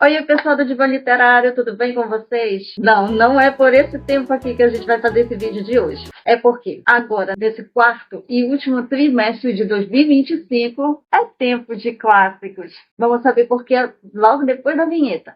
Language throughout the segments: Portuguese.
Oi, pessoal do Divã Literário, tudo bem com vocês? Não é por esse tempo aqui que a gente vai fazer esse vídeo de hoje. É porque agora, nesse quarto e último trimestre de 2025, é tempo de clássicos. Vamos saber por que logo depois da vinheta.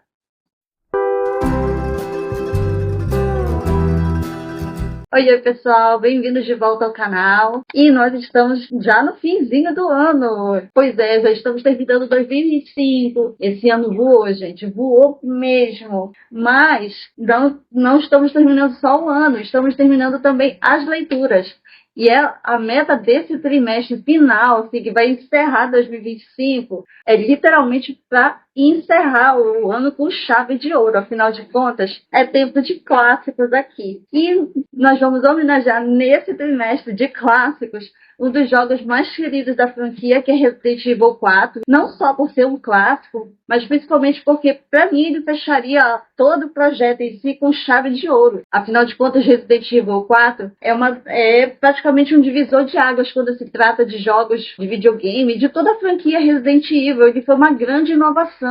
Oi, pessoal, bem-vindos de volta ao canal. E nós estamos já no finzinho do ano. Pois é, já estamos terminando 2025. Esse ano voou, gente, voou mesmo. Mas não estamos terminando só o ano, estamos terminando também as leituras. E a meta desse trimestre final, assim, que vai encerrar 2025, é literalmente para encerrar o ano com chave de ouro. Afinal de contas, é tempo de clássicos aqui. E nós vamos homenagear nesse trimestre de clássicos um dos jogos mais queridos da franquia, que é Resident Evil 4. Não só por ser um clássico, mas principalmente porque, para mim, ele fecharia todo o projeto em si com chave de ouro. Afinal de contas, Resident Evil 4 é praticamente um divisor de águas quando se trata de jogos de videogame, de toda a franquia Resident Evil. Ele foi uma grande inovação.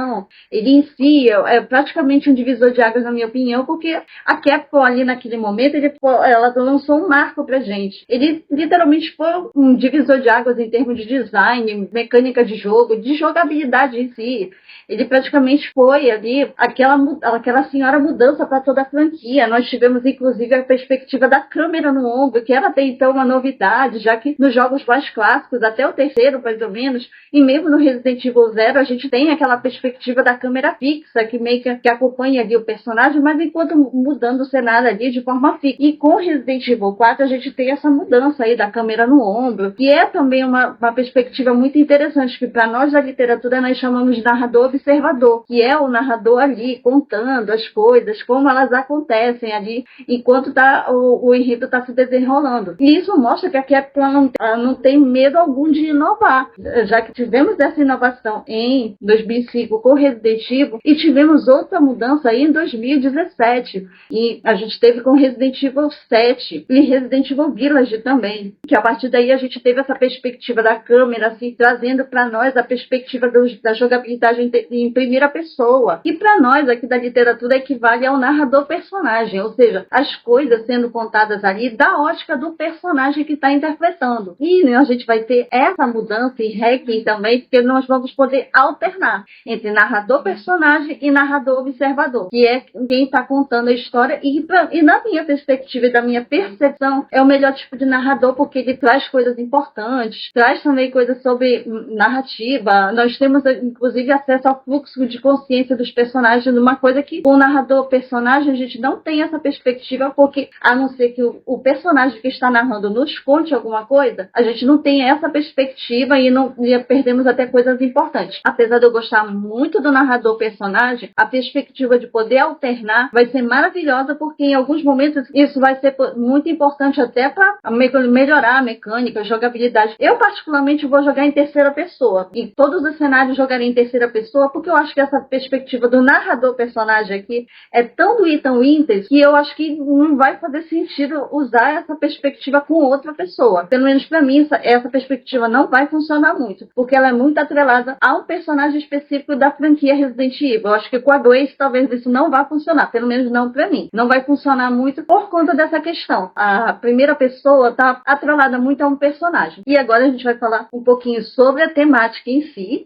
Ele em si é praticamente um divisor de águas, na minha opinião, porque a Capcom ali naquele momento, ela lançou um marco pra gente. Ele literalmente foi um divisor de águas em termos de design, mecânica de jogo, de jogabilidade em si. Ele praticamente foi ali aquela senhora mudança para toda a franquia. Nós tivemos, inclusive, a perspectiva da câmera no ombro, que era até então uma novidade, já que nos jogos mais clássicos, até o terceiro, mais ou menos, e mesmo no Resident Evil 0, a gente tem aquela perspectiva da câmera fixa, que meio que acompanha ali o personagem, mas enquanto mudando o cenário ali de forma fixa. E com Resident Evil 4, a gente tem essa mudança aí da câmera no ombro, que é também uma perspectiva muito interessante, que para nós da literatura nós chamamos de narrador observador, que é o narrador ali contando as coisas, como elas acontecem ali, enquanto o enredo está se desenrolando. E isso mostra que a Capcom não tem medo algum de inovar, já que tivemos essa inovação em 2005 com Resident Evil e tivemos outra mudança aí em 2017. E a gente teve com Resident Evil 7 e Resident Evil Village também, que a partir daí a gente teve essa perspectiva da câmera, assim, trazendo para nós a perspectiva da jogabilidade em primeira pessoa. E para nós aqui da literatura equivale ao narrador-personagem, ou seja, as coisas sendo contadas ali da ótica do personagem que está interpretando. E a gente vai ter essa mudança em Requiem também, porque nós vamos poder alternar entre narrador-personagem e narrador-observador, que é quem está contando a história e na minha perspectiva e da minha percepção é o melhor tipo de narrador, porque ele traz coisas importantes, traz também coisas sobre narrativa. Nós temos inclusive acesso ao fluxo de consciência dos personagens, numa coisa que com o narrador-personagem a gente não tem essa perspectiva, porque a não ser que o personagem que está narrando nos conte alguma coisa, a gente não tem essa perspectiva e perdemos até coisas importantes. Apesar de eu gostar muito do narrador-personagem, a perspectiva de poder alternar vai ser maravilhosa, porque em alguns momentos isso vai ser muito importante até para melhorar a mecânica, a jogabilidade. Eu particularmente vou jogar em terceira pessoa, e todos os cenários jogarei em terceira pessoa, porque eu acho que essa perspectiva do narrador-personagem aqui é tão do Ethan Winters que eu acho que não vai fazer sentido usar essa perspectiva com outra pessoa. Pelo menos para mim, essa perspectiva não vai funcionar muito, porque ela é muito atrelada a um personagem específico da franquia Resident Evil. Eu acho que com a Grace talvez isso não vá funcionar, pelo menos não para mim. Não vai funcionar muito por conta dessa questão. A primeira pessoa está atrelada muito a um personagem. E agora a gente vai falar um pouquinho sobre a temática em si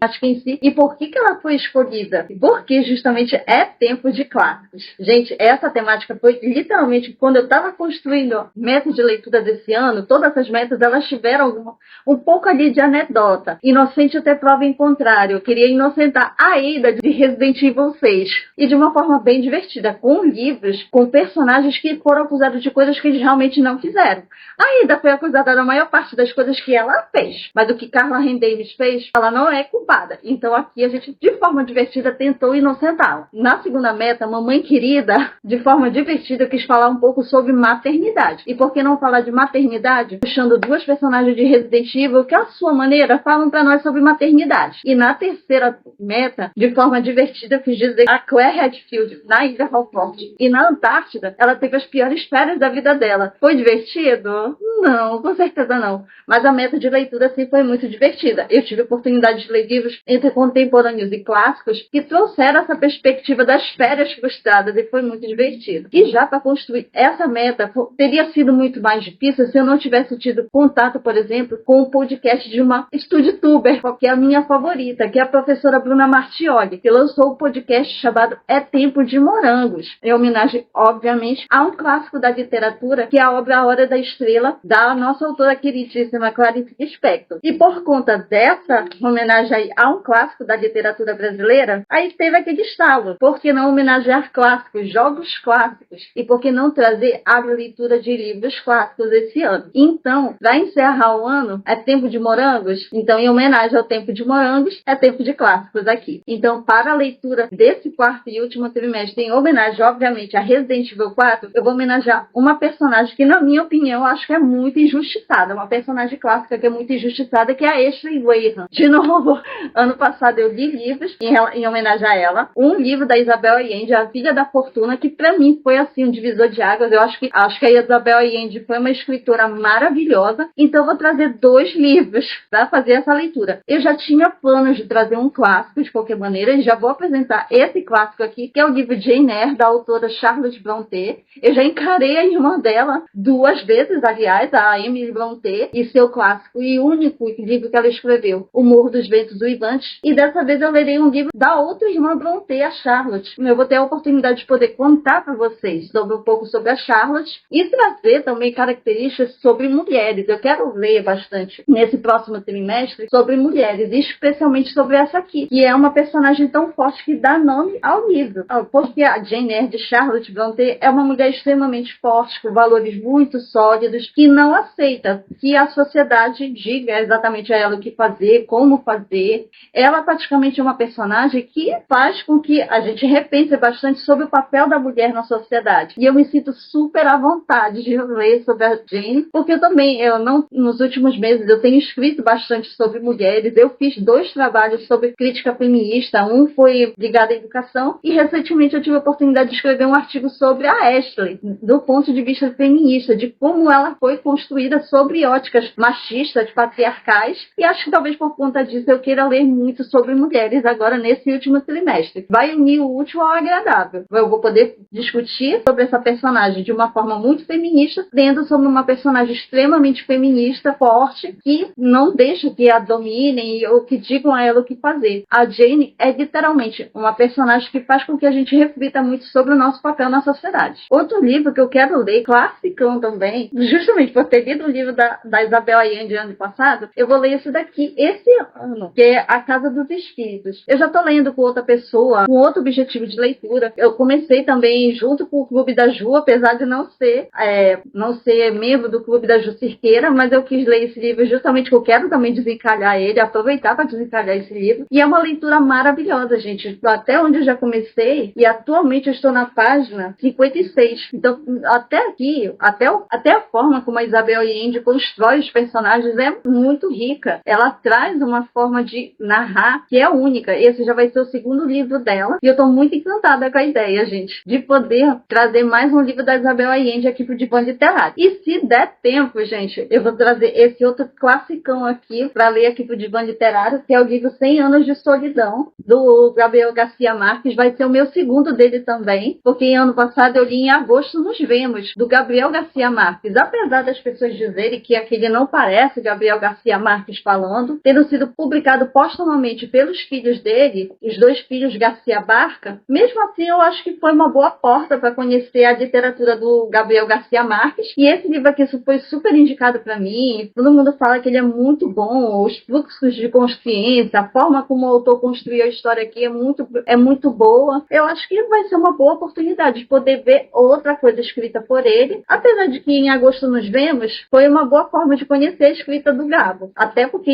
e por que ela foi escolhida. Porque justamente é tempo de clássicos. Gente, essa temática foi literalmente quando eu estava construindo metas de leitura desse ano, todas essas metas elas tiveram um pouco ali de anedota. Inocente até prova em contrário. Eu queria inocentar a Ada de Resident Evil 6. E de uma forma bem divertida, com livros, com personagens que foram acusados de coisas que eles realmente não fizeram. A Ada foi acusada da maior parte das coisas que ela fez. Mas o que Carla Ann Davis fez, ela não é culpada. Então aqui a gente, de forma divertida, tentou inocentá-la. Na segunda meta, Mamãe Querida, de forma divertida, quis falar um pouco sobre maternidade. E por que não falar de maternidade maternidade, puxando duas personagens de Resident Evil que, à sua maneira, falam para nós sobre maternidade. E na terceira meta, de forma divertida, eu quis dizer a Claire Redfield, na Ilha Halford. E na Antártida, ela teve as piores férias da vida dela. Foi divertido? Não, com certeza não. Mas a meta de leitura, sim, foi muito divertida. Eu tive a oportunidade de ler livros entre contemporâneos e clássicos que trouxeram essa perspectiva das férias frustradas e foi muito divertido. E já para construir essa meta, teria sido muito mais difícil se eu não tivesse tido contato, por exemplo, com o podcast de uma studtuber, que é a minha favorita, que é a professora Bruna Martioli, que lançou o podcast chamado É Tempo de Morangos, em homenagem, obviamente, a um clássico da literatura, que é a obra A Hora da Estrela, da nossa autora queridíssima Clarice Lispector. E por conta dessa homenagem aí a um clássico da literatura brasileira, aí teve aquele estalo. Por que não homenagear clássicos, jogos clássicos? E por que não trazer a leitura de livros clássicos esse ano? Então, para encerrar o ano, é tempo de morangos? Então, em homenagem ao tempo de morangos, é tempo de clássicos aqui. Então, para a leitura desse quarto e último trimestre, em homenagem, obviamente, a Resident Evil 4, eu vou homenagear uma personagem que, na minha opinião, eu acho que é muito injustiçada. Uma personagem clássica que é muito injustiçada, que é a Ashley Wayham. De novo, ano passado eu li livros em homenagem a ela. Um livro da Isabel Allende, A Filha da Fortuna, que pra mim foi assim um divisor de águas. Eu acho que a Isabel Allende foi uma escritora maravilhosa. Então eu vou trazer 2 livros para fazer essa leitura. Eu já tinha planos de trazer um clássico, de qualquer maneira, e já vou apresentar esse clássico aqui, que é o livro Jane Eyre, da autora Charlotte Brontë. Eu já encarei a irmã dela 2 vezes, aliás, a Emily Brontë, e seu clássico e único livro que ela escreveu, O Morro dos Ventos Uivantes. E dessa vez eu lerei um livro da outra irmã Brontë, a Charlotte. Eu vou ter a oportunidade de poder contar para vocês um pouco sobre a Charlotte e trazer também características sobre mulheres. Eu quero ler bastante nesse próximo trimestre sobre mulheres, especialmente sobre essa aqui, que é uma personagem tão forte que dá nome ao livro. Porque a Jane Eyre de Charlotte Brontë é uma mulher extremamente forte, com valores muito sólidos, que não aceita que a sociedade diga exatamente a ela o que fazer, como fazer. Ela praticamente é uma personagem que faz com que a gente repense bastante sobre o papel da mulher na sociedade. E eu me sinto super à vontade de ler sobre a Jane, porque nos últimos meses eu tenho escrito bastante sobre mulheres. Eu fiz 2 trabalhos sobre crítica feminista. Um foi ligado à educação e recentemente eu tive a oportunidade de escrever um artigo sobre a Ashley, do ponto de vista feminista, de como ela foi construída sobre óticas machistas, patriarcais, e acho que talvez por conta disso eu queira ler muito sobre mulheres agora nesse último trimestre. Vai unir o útil ao agradável. Eu vou poder discutir sobre essa personagem de uma forma muito feminista, tendo sobre uma personagem extremamente feminista, forte, que não deixa que a dominem ou que digam a ela o que fazer. A Jane é literalmente uma personagem que faz com que a gente reflita muito sobre o nosso papel na sociedade. Outro livro que eu quero ler, classicão também, justamente por ter lido o livro da Isabel Allende ano passado, eu vou ler esse daqui esse ano, que é A Casa dos Espíritos. Eu já tô lendo com outra pessoa, com outro objetivo de leitura. Eu comecei também junto com o Clube da Ju, apesar de não ser membro do Clube da Ju Cirqueira, mas eu quis ler esse livro justamente porque eu quero também desencalhar ele, aproveitar para desencalhar esse livro. E é uma leitura maravilhosa, gente. Até onde eu já comecei, e atualmente eu estou na página 56. Então, até aqui, até a forma como a Isabel Allende constrói os personagens é muito rica. Ela traz uma forma de narrar que é única. Esse já vai ser o 2º livro dela. E eu estou muito encantada com a ideia, gente, de poder trazer mais um livro da Isabel Allende aqui pro Divã Literário. E se der tempo, gente, eu vou trazer esse outro classicão aqui para ler aqui pro Divã Literário, que é o livro 100 Anos de Solidão, do Gabriel Garcia Marques. Vai ser o meu 2º dele também, porque ano passado eu li Em Agosto Nos Vemos, do Gabriel Garcia Marques. Apesar das pessoas dizerem que aquele não parece Gabriel Garcia Marques falando, tendo sido publicado póstumamente pelos filhos dele, os 2 filhos Garcia Barca, mesmo assim eu acho que foi uma boa porta para conhecer a literatura do Gabriel Garcia Marques. E esse livro aqui foi super indicado para mim. Todo mundo fala que ele é muito bom, os fluxos de consciência, a forma como o autor construiu a história aqui é muito boa. Eu acho que vai ser uma boa oportunidade de poder ver outra coisa escrita por ele, apesar de que Em Agosto Nos Vemos foi uma boa forma de conhecer a escrita do Gabo, até porque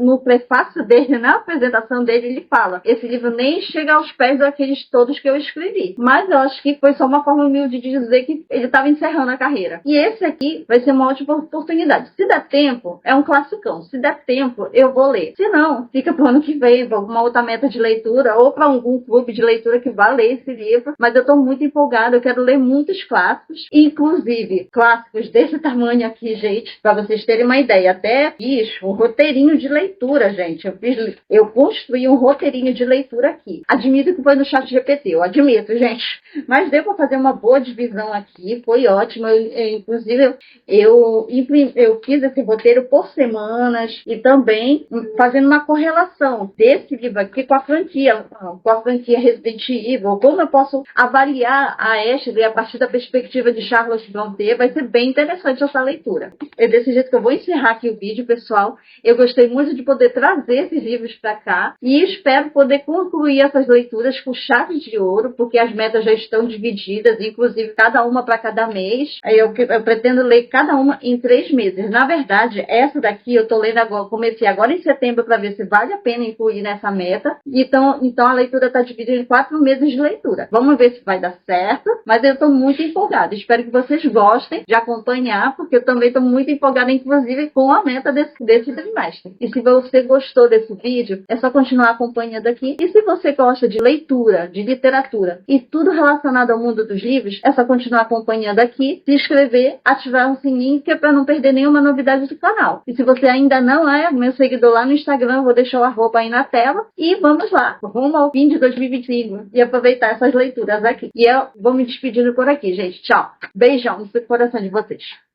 no prefácio dele, na apresentação dele, ele fala: esse livro nem chega aos pés daqueles todos que eu escrevi, mas eu acho que foi só uma forma humilde de dizer que ele estava encerrando a carreira. E esse aqui vai ser uma ótima oportunidade. Se der tempo, é um classicão. Se der tempo, eu vou ler. Se não, fica para o ano que vem, para alguma outra meta de leitura ou para algum clube de leitura que vá ler esse livro. Mas eu estou muito empolgada, eu quero ler muitos clássicos, inclusive clássicos desse tamanho aqui, gente, para vocês terem uma ideia. Até fiz um roteirinho de leitura, gente. Eu construí um roteirinho de leitura aqui. Admito que foi no ChatGPT, eu admito, gente. Mas deu para fazer uma boa divisão aqui, foi ótimo. Inclusive, eu fiz esse roteiro por semanas e também fazendo uma correlação desse livro aqui com a franquia Resident Evil, como eu posso avaliar a Ashley a partir da perspectiva de Charlotte Brontë. Vai ser bem interessante essa leitura. É desse jeito que eu vou encerrar aqui o vídeo, pessoal. Eu gostei muito de poder trazer esses livros para cá e espero poder concluir essas leituras com chave de ouro, porque as metas já estão divididas, inclusive cada uma para cada mês. Eu pretendo ler cada uma em 3 meses. Na verdade, essa daqui eu estou lendo agora, comecei agora em setembro para ver se vale a pena incluir nessa meta. Então a leitura está dividida em 4 meses de leitura. Vamos ver se vai dar certo, mas eu estou muito empolgada. Espero que vocês gostem de acompanhar, porque eu também estou muito empolgada, inclusive, com a meta desse trimestre. E se você gostou desse vídeo, é só continuar acompanhando aqui. E se você gosta de leitura, de literatura e tudo relacionado ao mundo dos livros, é só continuar acompanhando aqui, se inscrever, ativar o sininho, que é para não perder nenhuma novidade do canal. E se você ainda não é meu seguidor lá no Instagram, eu vou deixar o arroba aí na tela. E vamos lá, rumo ao fim de 2025 e aproveitar essas leituras aqui. E eu vou me despedindo por aqui, gente. Tchau. Beijão no coração de vocês.